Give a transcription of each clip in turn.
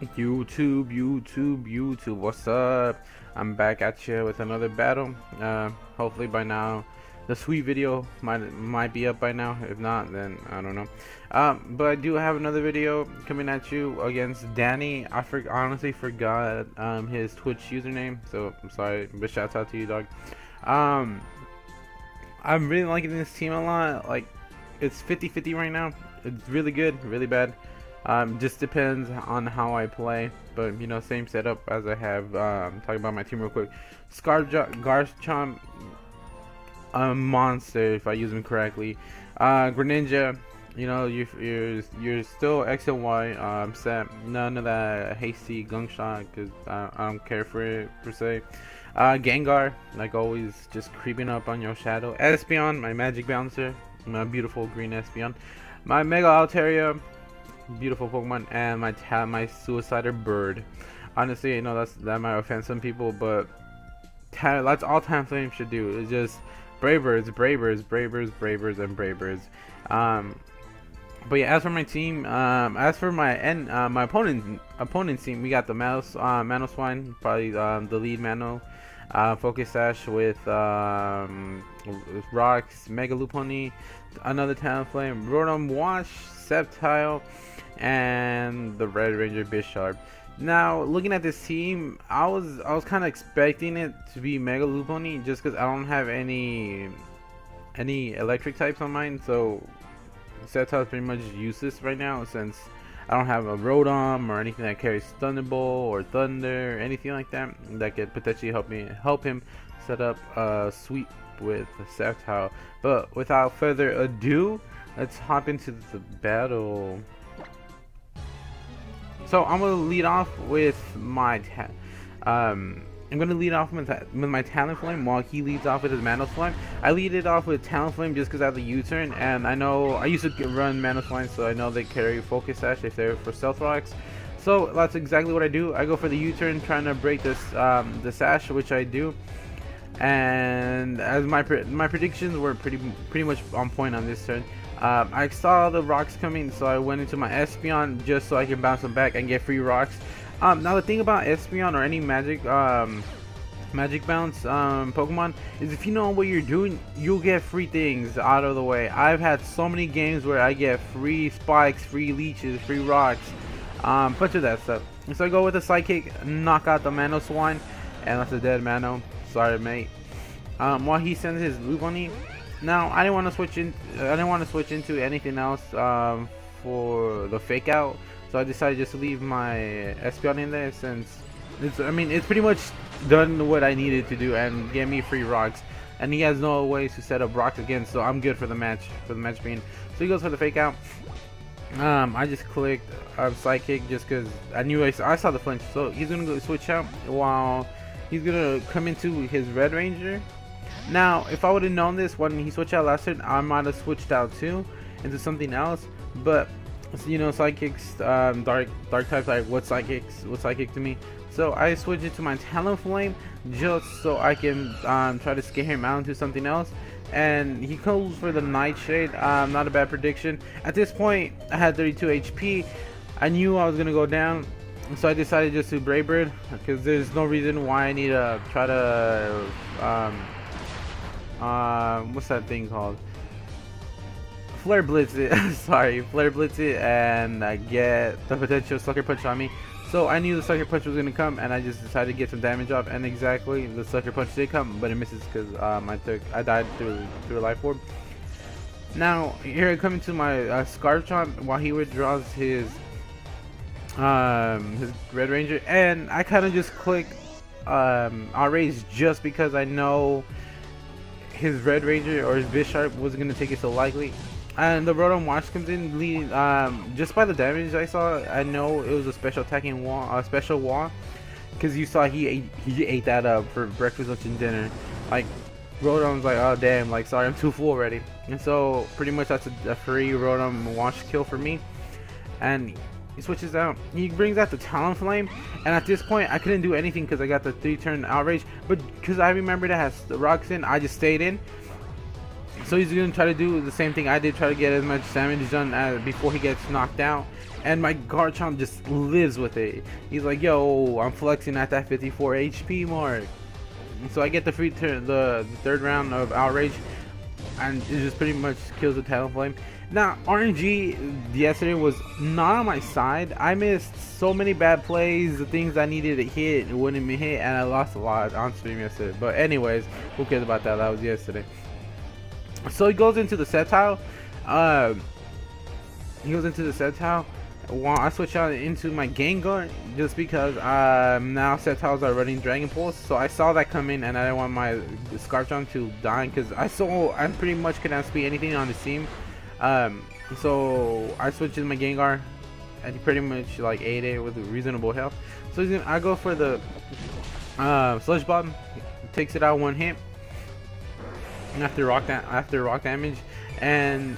YouTube, what's up? I'm back at you with another battle. Hopefully by now the sweet video might be up by now. If not, then I don't know. But I do have another video coming at you against Danny. Honestly forgot his Twitch username, so I'm sorry, but shouts out to you, dog. I'm really liking this team a lot. Like, it's 50-50 right now. It's really good, really bad. Just depends on how I play, but you know, same setup as I have. Talking about my team real quick. Garchomp, a monster if I use him correctly. Greninja, you know, you're still X and Y. Set none of that hasty gunk shot because I don't care for it per se. Gengar, like always, just creeping up on your shadow. Espeon, my magic bouncer, my beautiful green Espeon. My Mega Altaria, beautiful Pokemon, and my Suicider Bird. Honestly, I know that might offend some people, but that's all Talonflame should do. It's just Bravebirds, and Bravebirds. But yeah, as for my team, as for my opponent's team, we got the Manoswine, probably the lead Mano. Focus Sash with Rocks, Mega Lopunny, another Talonflame, Rotom Wash, Sceptile, and the Red Ranger Bisharp. Now, looking at this team, I was kind of expecting it to be Mega Lopunny just because I don't have any electric types on mine, so Sceptile is pretty much useless right now since I don't have a Rotom or anything that carries Thunderbolt or Thunder, anything like that that could potentially help him set up a sweep with Sceptile. But without further ado, let's hop into the battle. So I'm gonna lead off with my my Talonflame while he leads off with his Manoswine. I lead it off with Talonflame just because I have the U-turn, and I know I used to run Manoswine, so I know they carry Focus Sash if they're for Stealth Rocks. So that's exactly what I do. I go for the U-turn, trying to break this the Sash, which I do. And as my predictions were pretty much on point on this turn. I saw the rocks coming, so I went into my Espeon just so I can bounce them back and get free rocks. Now the thing about Espeon or any magic bounce Pokemon is if you know what you're doing, you'll get free things out of the way. I've had so many games where I get free spikes, free leeches, free rocks, bunch of that stuff. So I go with a Psychic, knock out the Manoswine, and that's a dead Mano. Sorry, mate. While he sends his Lopunny. Now I didn't want to switch into anything else for the fake out. So I decided just to leave my Espeon in there since it's pretty much done what I needed to do and get me free rocks. And he has no ways to set up rocks again, so I'm good for the match being. So he goes for the fake out. I just clicked Psychic just because I knew I saw the flinch. So he's gonna go switch out while he's gonna come into his Red Ranger. Now, if I would have known this when he switched out last turn, I might have switched out too into something else. But you know, Psychics, dark types, like what Psychic to me. So I switched it to my Talonflame just so I can try to scare him out into something else. And he goes for the Nightshade. Not a bad prediction. At this point, I had 32 HP. I knew I was gonna go down, so I decided just to Brave Bird because there's no reason why I need to try to what's that thing called? Flare Blitz it. Sorry, Flare Blitz it and get the potential Sucker Punch on me. So I knew the Sucker Punch was gonna come, and I just decided to get some damage off. And exactly, the Sucker Punch did come, but it misses because I died through a Life Orb. Now here I come into my Scarchomp while he withdraws his Red Ranger, and I kind of just click Outrage just because I know his Red Ranger or his Bisharp wasn't gonna take it so likely. And the Rotom Wash comes in, leading just by the damage I saw. I know it was a special attacking wall, special wall, because you saw he ate that up for breakfast, lunch, and dinner. Like Rotom's like, oh damn, like sorry, I'm too full already. And so pretty much that's a free Rotom Wash kill for me. And he switches out. He brings out the Talonflame, and at this point I couldn't do anything because I got the 3-turn Outrage. But because I remembered it has the rocks in, I just stayed in. So he's gonna try to do the same thing I did, try to get as much damage done before he gets knocked out. And my Garchomp just lives with it. He's like, yo, I'm flexing at that 54 HP mark. And so I get the free turn, the third round of Outrage, and it just pretty much kills the Talonflame. Now, RNG yesterday was not on my side. I missed so many bad plays. The things I needed to hit wouldn't be hit, and I lost a lot on stream yesterday. But anyways, who cares about that? That was yesterday. So he goes into the Sceptile. I switch out into my Gengar just because now Sceptiles are running Dragon Pulse. So I saw that come in, and I didn't want my Scarfjump to die because I pretty much could outspeed anything on the team. So I switched to my Gengar, and he pretty much like ate it with reasonable health. So I go for the Sludge Bomb, takes it out one hit after rock damage, and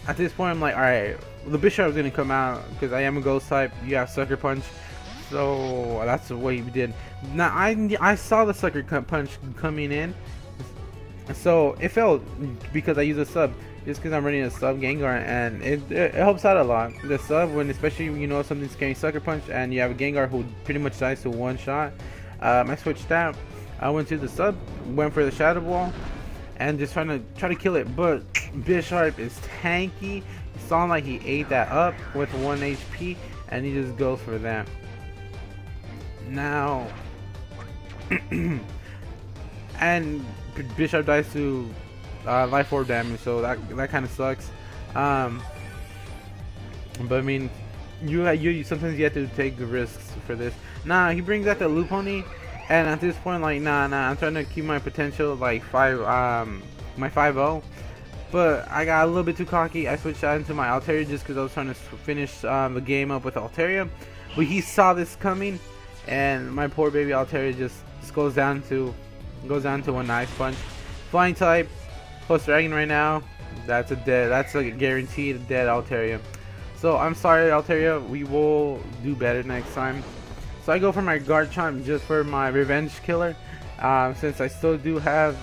at this point I'm like, alright, the Bisharp is gonna come out because I am a Ghost type. You have Sucker Punch, so that's what he did. Now I saw the Sucker Punch coming in, so it failed because I use a sub. Just because I'm running a sub Gengar, and it helps out a lot. The sub, when especially when you know something's carrying Sucker Punch and you have a Gengar who pretty much dies to one shot. I switched out. I went to the sub, went for the Shadow Ball, and just try to kill it. But Bisharp is tanky. It sounded like he ate that up with 1 HP, and he just goes for that. Now, and Bisharp dies to Life Orb damage, so that kind of sucks. But I mean, you sometimes you have to take the risks for this. Nah, he brings out the Lopunny, and at this point, like, nah, I'm trying to keep my potential like my 5-0. But I got a little bit too cocky. I switched out into my Altaria just because I was trying to finish the game up with Altaria. But he saw this coming, and my poor baby Altaria just goes down to a nice punch. Flying type. Plus Dragon right now, that's a guaranteed dead Altaria. So I'm sorry Altaria, we will do better next time. So I go for my Garchomp just for my revenge killer, since I still do have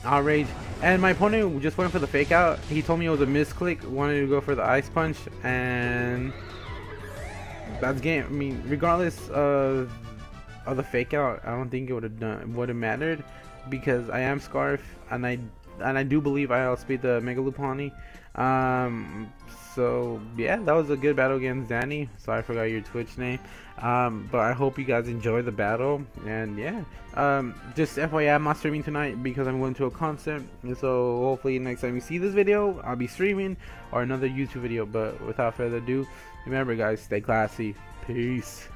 Outrage. And my opponent just went for the fake out. He told me it was a misclick, wanted to go for the Ice Punch, and that's game. I mean, regardless of the fake out, I don't think it would have mattered. Because I am Scarf, and I do believe I outspeed the Mega Lopunny. So yeah, that was a good battle against Danny. Sorry I forgot your Twitch name. But I hope you guys enjoyed the battle, and yeah, just FYI, I'm not streaming tonight because I'm going to a concert. And so hopefully next time you see this video, I'll be streaming or another YouTube video. But without further ado, remember guys, stay classy. Peace.